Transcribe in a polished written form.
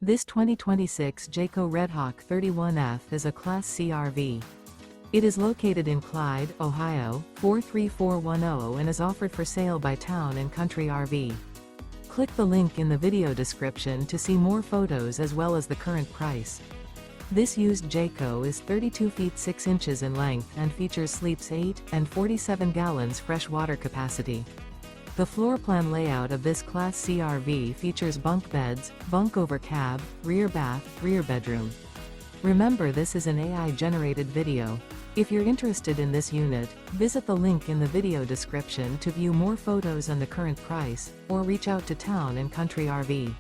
This 2026 Jayco Redhawk 31F is a Class C RV. It is located in Clyde, Ohio, 43410 and is offered for sale by Town & Country RV. Click the link in the video description to see more photos as well as the current price. This used Jayco is 32 feet 6 inches in length and features sleeps 8 and 47 gallons fresh water capacity. The floor plan layout of this Class C RV features bunk beds, bunk over cab, rear bath, rear bedroom. Remember, this is an AI-generated video. If you're interested in this unit, visit the link in the video description to view more photos and the current price, or reach out to Town & Country RV.